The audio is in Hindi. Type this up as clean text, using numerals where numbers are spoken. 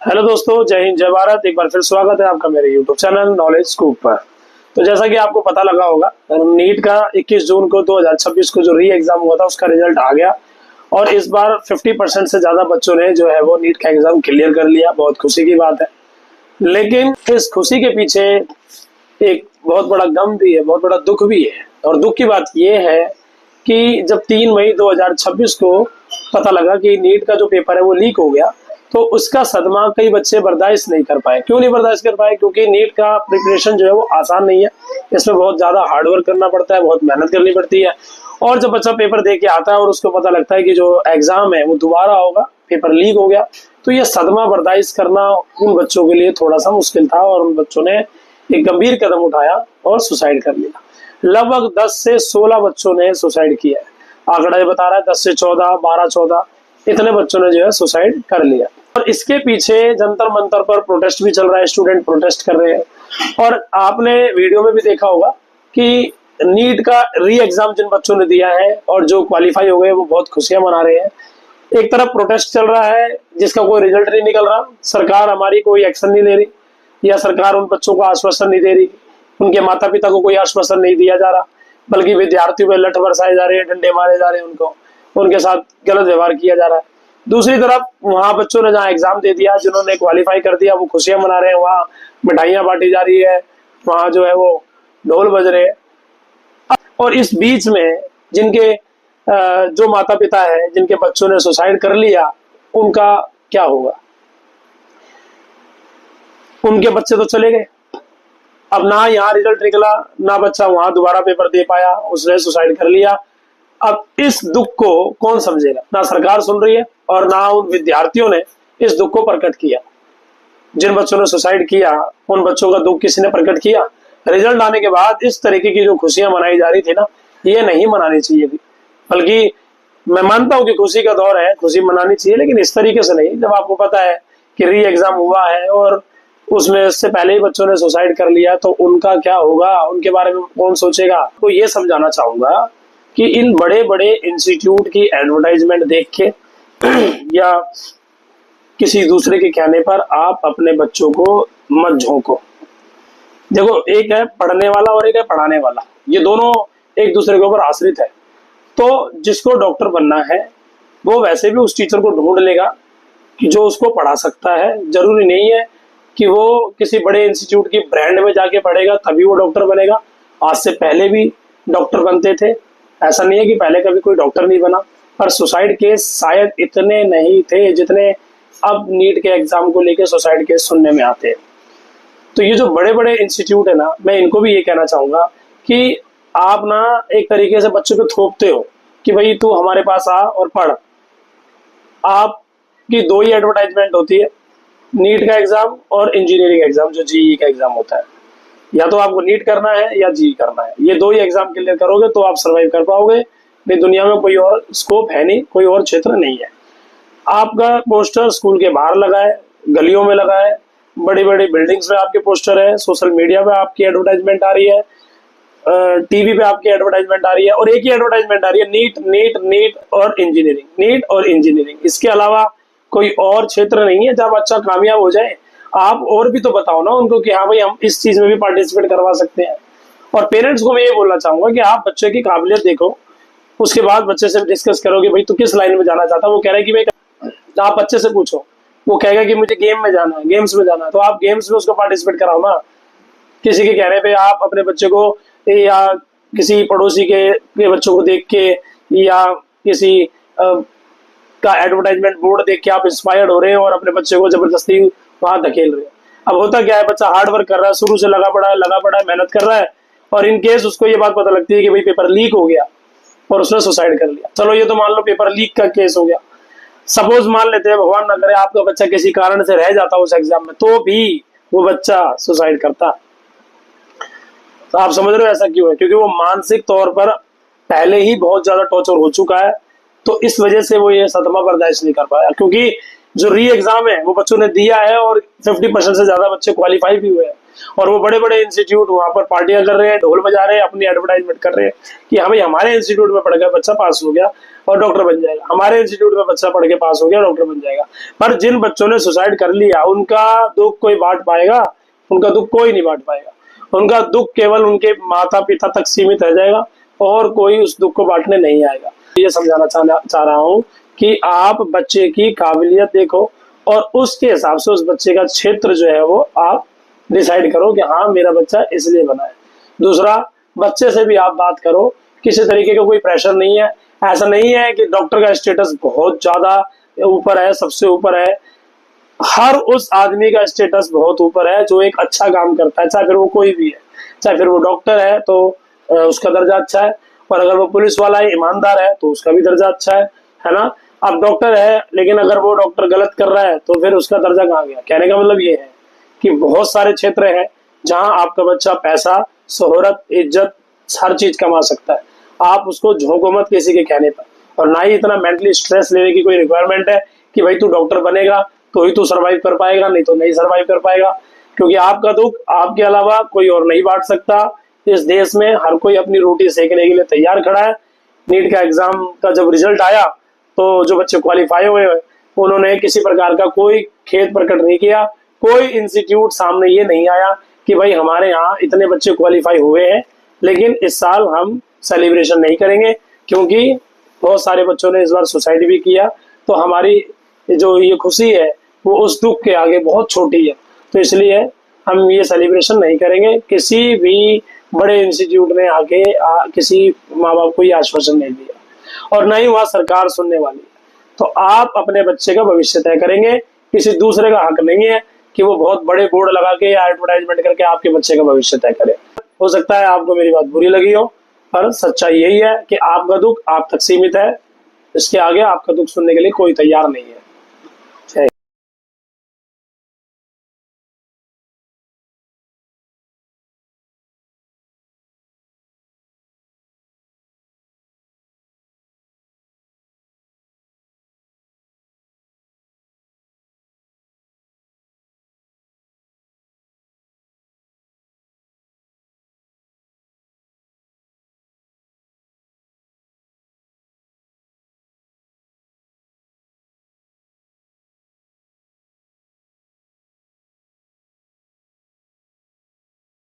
हेलो दोस्तों, जय हिंद जय भारत। एक बार फिर स्वागत है आपका मेरे यूट्यूब चैनल नॉलेज स्कूप पर। तो जैसा कि आपको पता लगा होगा, नीट का 21 जून को 2026 को जो री एग्जाम हुआ था उसका रिजल्ट आ गया और इस बार 50% से ज्यादा बच्चों ने जो है वो नीट का एग्जाम क्लियर कर लिया। बहुत खुशी की बात है, लेकिन इस खुशी के पीछे एक बहुत बड़ा गम भी है, बहुत बड़ा दुख भी है। और दुख की बात यह है कि जब 3 मई 2026 को पता लगा कि नीट का जो पेपर है वो लीक हो गया, तो उसका सदमा कई बच्चे बर्दाश्त नहीं कर पाए। क्यों नहीं बर्दाश्त कर पाए? क्योंकि नीट का प्रिपरेशन जो है वो आसान नहीं है। इसमें बहुत ज्यादा हार्डवर्क करना पड़ता है, बहुत मेहनत करनी पड़ती है। और जब बच्चा पेपर दे के आता है और उसको पता लगता है कि जो एग्जाम है वो दोबारा होगा, पेपर लीक हो गया, तो ये सदमा बर्दाश्त करना उन बच्चों के लिए थोड़ा सा मुश्किल था और उन बच्चों ने एक गंभीर कदम उठाया और सुसाइड कर लिया। लगभग 10 से 16 बच्चों ने सुसाइड किया है। आंकड़ा ये बता रहा है 10 से 14, 12-14 इतने बच्चों ने जो है सुसाइड कर लिया। और इसके पीछे जंतर मंतर पर प्रोटेस्ट भी चल रहा है, स्टूडेंट प्रोटेस्ट कर रहे हैं। और आपने वीडियो में भी देखा होगा कि नीट का री एग्जाम जिन बच्चों ने दिया है और जो क्वालिफाई हो गए वो बहुत खुशियां मना रहे हैं। एक तरफ प्रोटेस्ट चल रहा है जिसका कोई रिजल्ट नहीं निकल रहा, सरकार हमारी कोई एक्शन नहीं ले रही, या सरकार उन बच्चों को आश्वासन नहीं दे रही, उनके माता पिता को कोई आश्वासन नहीं दिया जा रहा, बल्कि विद्यार्थियों पे लठ बरसाए जा रहे हैं, डंडे मारे जा रहे हैं, उनके साथ गलत व्यवहार किया जा रहा है। दूसरी तरफ वहां बच्चों ने जहाँ एग्जाम दे दिया, जिन्होंने क्वालिफाई कर दिया, वो खुशियां मना रहे हैं, वहाँ मिठाइयां बांटी जा रही है, वहां जो है वो ढोल बज रहे हैं। और इस बीच में जिनके जो माता पिता है, जिनके बच्चों ने सुसाइड कर लिया, उनका क्या होगा? उनके बच्चे तो चले गए। अब ना यहाँ रिजल्ट निकला, ना बच्चा वहां दोबारा पेपर दे पाया, उसने सुसाइड कर लिया। अब इस दुख को कौन समझेगा? ना सरकार सुन रही है और ना उन विद्यार्थियों ने इस दुख को प्रकट किया। जिन बच्चों ने सुसाइड किया उन बच्चों का दुख किसी ने प्रकट किया? रिजल्ट आने के बाद इस तरीके की जो खुशियां मनाई जा रही थी ना, ये नहीं मनानी चाहिए थी। बल्कि मैं मानता हूं कि खुशी का दौर है, खुशी मनानी चाहिए, लेकिन इस तरीके से नहीं। जब आपको पता है कि री एग्जाम हुआ है और उसमें से पहले ही बच्चों ने सुसाइड कर लिया, तो उनका क्या होगा, उनके बारे में कौन सोचेगा? तो ये समझाना चाहूंगा कि इन बड़े बड़े इंस्टीट्यूट की एडवर्टाइजमेंट देख के या किसी दूसरे के कहने पर आप अपने बच्चों को मत झोंको। देखो, एक है पढ़ने वाला और एक है पढ़ाने वाला, ये दोनों एक दूसरे के ऊपर आश्रित है। तो जिसको डॉक्टर बनना है वो वैसे भी उस टीचर को ढूंढ लेगा कि जो उसको पढ़ा सकता है। जरूरी नहीं है कि वो किसी बड़े इंस्टीट्यूट की ब्रांड में जाके पढ़ेगा तभी वो डॉक्टर बनेगा। आज से पहले भी डॉक्टर बनते थे, ऐसा नहीं है कि पहले कभी कोई डॉक्टर नहीं बना। पर सुसाइड केस शायद इतने नहीं थे जितने अब नीट के एग्जाम को लेके सुसाइड केस सुनने में आते हैं। तो ये जो बड़े बड़े इंस्टीट्यूट है ना, मैं इनको भी ये कहना चाहूंगा कि आप ना एक तरीके से बच्चों पे थोपते हो कि भाई तू हमारे पास आ और पढ़। आपकी दो ही एडवर्टाइजमेंट होती है, नीट का एग्जाम और इंजीनियरिंग एग्जाम जो जीई का एग्जाम होता है। या तो आपको नीट करना है या जी करना है, ये दो ही एग्जाम क्लियर करोगे तो आप सरवाइव कर पाओगे। नहीं, दुनिया में कोई और स्कोप है नहीं, कोई और क्षेत्र नहीं है। आपका पोस्टर स्कूल के बाहर लगा है, गलियों में लगा है, बड़ी बड़ी बिल्डिंग्स में आपके पोस्टर है, सोशल मीडिया पे आपकी एडवर्टाइजमेंट आ रही है, टीवी पे आपकी एडवर्टाइजमेंट आ रही है, और एक ही एडवर्टाइजमेंट आ रही है, नीट नीट नीट और इंजीनियरिंग, नीट और इंजीनियरिंग। इसके अलावा कोई और क्षेत्र नहीं है जहाँ बच्चा कामयाब हो जाए। आप और भी तो बताओ ना उनको कि हाँ भाई हम इस चीज में भी पार्टिसिपेट करवा सकते हैं। और पेरेंट्स को मैं ये बोलना चाहूंगा कि आप बच्चे की काबिलियत देखो, उसके बाद बच्चे से डिस्कस करो कि भाई तू किस लाइन में जाना चाहता है। वो कह रहा है कि भाई, आप बच्चे से पूछो, वो कहेगा कि मुझे गेम में जाना है, गेम्स में जाना है, तो आप गेम्स में उसको पार्टिसिपेट कराओ ना। किसी के कहने पे आप अपने बच्चे को या किसी पड़ोसी के बच्चों को देख के या किसी का एडवर्टाइजमेंट बोर्ड देख के आप इंस्पायर्ड हो रहे हैं और अपने बच्चे को जबरदस्ती वहां धकेल रहे हैं। अब होता क्या है, बच्चा हार्ड वर्क कर रहा है, शुरू से लगा पड़ा है, मेहनत कर रहा है, और इन केस उसको ये बात पता लगती है कि भाई पेपर लीक हो गया और उसने सुसाइड कर लिया। चलो ये तो मान लो पेपर लीक का केस हो गया। सपोज मान लेते हैं, भगवान ना करे, आपका बच्चा किसी कारण से रह जाता उस एग्जाम में, तो भी वो बच्चा सुसाइड करता। तो आप समझ रहे हो ऐसा क्यों है? क्योंकि वो मानसिक तौर पर पहले ही बहुत ज्यादा टॉर्चर हो चुका है, तो इस वजह से वो ये सदमा बर्दाश्त नहीं कर पाया। क्योंकि जो री एग्जाम है वो बच्चों ने दिया है और 50% से ज्यादा बच्चे क्वालिफाई भी हुए हैं, और वो बड़े बड़े इंस्टीट्यूट वहां पर पार्टियां कर रहे हैं, ढोल बजा रहे हैं, अपनी एडवर्टाइजमेंट कर रहे हैं कि हाँ भाई हमारे इंस्टीट्यूट में पढ़ गया बच्चा पास हो गया। और डॉक्टर बन जाएगा। हमारे इंस्टीट्यूट में बच्चा पढ़ के पास हो गया, डॉक्टर बन जाएगा। पर जिन बच्चों ने सुसाइड कर लिया उनका दुख कोई बांट पाएगा? उनका दुख कोई नहीं बांट पाएगा। उनका दुख केवल उनके माता पिता तक सीमित रह जाएगा और कोई उस दुख को बांटने नहीं आएगा। ये समझाना चाह रहा हूँ कि आप बच्चे की काबिलियत देखो और उसके हिसाब से उस बच्चे का क्षेत्र जो है वो आप डिसाइड करो कि हाँ मेरा बच्चा इसलिए बना है। दूसरा, बच्चे से भी आप बात करो, किसी तरीके का कोई प्रेशर नहीं है। ऐसा नहीं है कि डॉक्टर का स्टेटस बहुत ज्यादा ऊपर है, सबसे ऊपर है। हर उस आदमी का स्टेटस बहुत ऊपर है जो एक अच्छा काम करता है, चाहे फिर वो कोई भी है। चाहे फिर वो डॉक्टर है तो उसका दर्जा अच्छा है, और अगर वो पुलिस वाला है, ईमानदार है, तो उसका भी दर्जा अच्छा है ना। अब डॉक्टर है लेकिन अगर वो डॉक्टर गलत कर रहा है तो फिर उसका दर्जा कहाँ गया? कहने का मतलब ये है कि बहुत सारे क्षेत्र हैं जहां आपका बच्चा पैसा, शोहरत, इज्जत, हर चीज कमा सकता है। आप उसको झोंको मत किसी के कहने पर, और ना ही इतना मेंटली स्ट्रेस लेने की कोई रिक्वायरमेंट है कि भाई तू डॉक्टर बनेगा तो ही तू सरवाइव कर पाएगा, नहीं तो नहीं सरवाइव कर पाएगा। क्योंकि आपका दुख आपके अलावा कोई और नहीं बांट सकता। इस देश में हर कोई अपनी रोटी सेकने के लिए तैयार खड़ा है। नीट का एग्जाम का जब रिजल्ट आया तो जो बच्चे क्वालिफाई हुए उन्होंने किसी प्रकार का कोई खेद प्रकट नहीं किया। कोई इंस्टीट्यूट सामने ये नहीं आया कि भाई हमारे यहाँ इतने बच्चे क्वालिफाई हुए हैं लेकिन इस साल हम सेलिब्रेशन नहीं करेंगे, क्योंकि बहुत सारे बच्चों ने इस बार सुसाइड भी किया। तो हमारी जो ये खुशी है वो उस दुख के आगे बहुत छोटी है। तो इसलिए हम ये सेलिब्रेशन नहीं करेंगे। किसी भी बड़े इंस्टीट्यूट ने आके किसी माँ बाप को ये आश्वासन नहीं दिया, और न ही वहाँ सरकार सुनने वाली है। तो आप अपने बच्चे का भविष्य तय करेंगे, किसी दूसरे का हक नहीं है कि वो बहुत बड़े बोर्ड लगा के या एडवर्टाइजमेंट करके आपके बच्चे का भविष्य तय करे। हो सकता है आपको मेरी बात बुरी लगी हो, पर सच्चाई यही है कि आपका दुख आप तक सीमित है। इसके आगे आपका दुख सुनने के लिए कोई तैयार नहीं है।